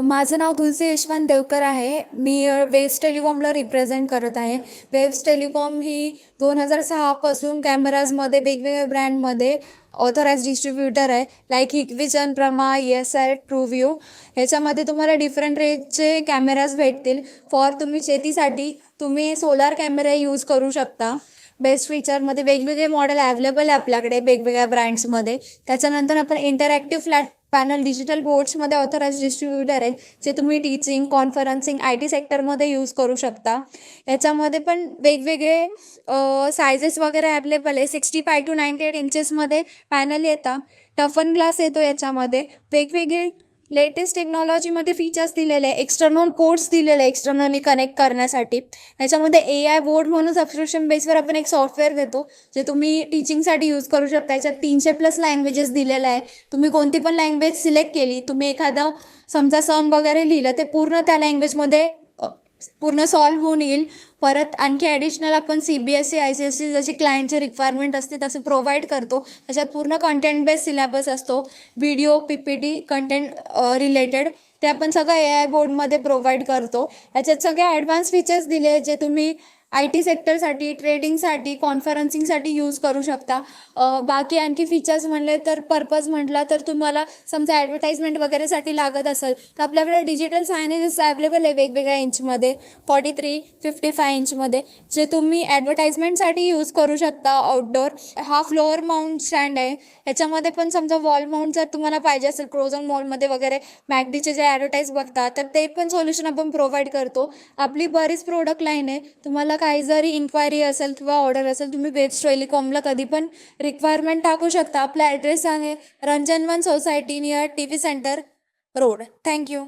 माझं नाव तुलसी यशवंत देवकर आहे. मी waves टेलिकॉमला represent करत आहे. वेव्स टेलिकॉम ही 2006पासून कॅमेराजमध्ये वेगवेगळ्या ब्रँडमध्ये ऑथराइज डिस्ट्रीब्युटर आहे. लाईक हिकविजन, प्रमा, ESR, ट्रूव्ह्यू. ह्याच्यामध्ये तुम्हाला डिफरंट रेंजचे कॅमेराज भेटतील. तुम्ही शेतीसाठी तुम्ही सोलार कॅमेरा यूज करू शकता. बेस्ट फीचरमध्ये वेगवेगळे मॉडेल अवेलेबल आहे आपल्याकडे वेगवेगळ्या ब्रँड्समध्ये. त्याच्यानंतर आपण इंटरॅक्टिव्ह फ्लॅट पॅनल डिजिटल बोर्ड्समध्ये ऑथराइज डिस्ट्रीब्युटर आहे, जे तुम्ही टीचिंग, कॉन्फरन्सिंग, IT सेक्टरमध्ये यूज करू शकता. याच्यामध्ये पण वेगवेगळे सायझेस वगैरे अवेलेबल आहे. 65 to 98 इंचेसमध्ये पॅनल येतात. टफन ग्लास येतो याच्यामध्ये. वेगवेगळे लेटेस्ट टेक्नॉलॉजीमध्ये फीचर्स दिलेले आहे. एक्सटर्नल पोर्ट्स दिलेले आहे एक्सटर्नली कनेक्ट करण्यासाठी. याच्यामध्ये AI बोर्ड म्हणून सबस्क्रिप्शन बेसवर आपण एक सॉफ्टवेअर देतो, जे तुम्ही टीचिंगसाठी यूज करू शकता. याच्यात 300+ लँग्वेजेस दिलेल्या आहे. तुम्ही कोणती पण लँग्वेज सिलेक्ट केली, तुम्ही एखादं समजा सम वगैरे लिहिलं, ते पूर्ण त्या लँग्वेजमध्ये पूर्ण सॉल्व्ह होऊन येईल. परत आणखी ॲडिशनल आपण CBSE, ICSE जशी क्लायंटची रिक्वायरमेंट असते तसं प्रोव्हाइड करतो. त्याच्यात पूर्ण कंटेंट बेस्ड सिलेबस असतो. व्हिडिओ, PPT कंटेंट रिलेटेड ते आपण सगळं AI बोर्डमध्ये प्रोव्हाइड करतो. याच्यात सगळे ॲडव्हान्स फीचर्स दिले जे तुम्ही IT सेक्टरसाठी, ट्रेडिंगसाठी, कॉन्फरन्सिंगसाठी यूज करू शकता. बाकी आणखी फीचर्स म्हणले तर पर्पज म्हटला तर तुम्हाला समजा ॲडव्हर्टाइजमेंट वगैरेसाठी लागत असेल तर आपल्याकडे डिजिटल सायनेजेस अवेलेबल आहे वेगवेगळ्या इंचमध्ये. 43, 55 इंचमध्ये, जे तुम्ही ॲडव्हर्टाइजमेंटसाठी यूज करू शकता आउटडोअर. हा फ्लोअर माउंट स्टँड आहे. ह्याच्यामध्ये पण समजा वॉल माउंट जर तुम्हाला पाहिजे असेल, क्रोझन मॉलमध्ये वगैरे मॅकडीचे जे ॲडव्हर्टाईज बघता तर ते पण सोल्युशन आपण प्रोव्हाइड करतो. आपली बरीच प्रोडक्ट लाईन आहे. तुम्हाला काही जरी इन्क्वायरी असेल किंवा ऑर्डर असेल, तुम्ही वेव्स टेलिकॉमला कधी पण रिक्वायरमेंट टाकू शकता. आपला ॲड्रेस आहे Ranjanvan society near TV centre road. Thank you.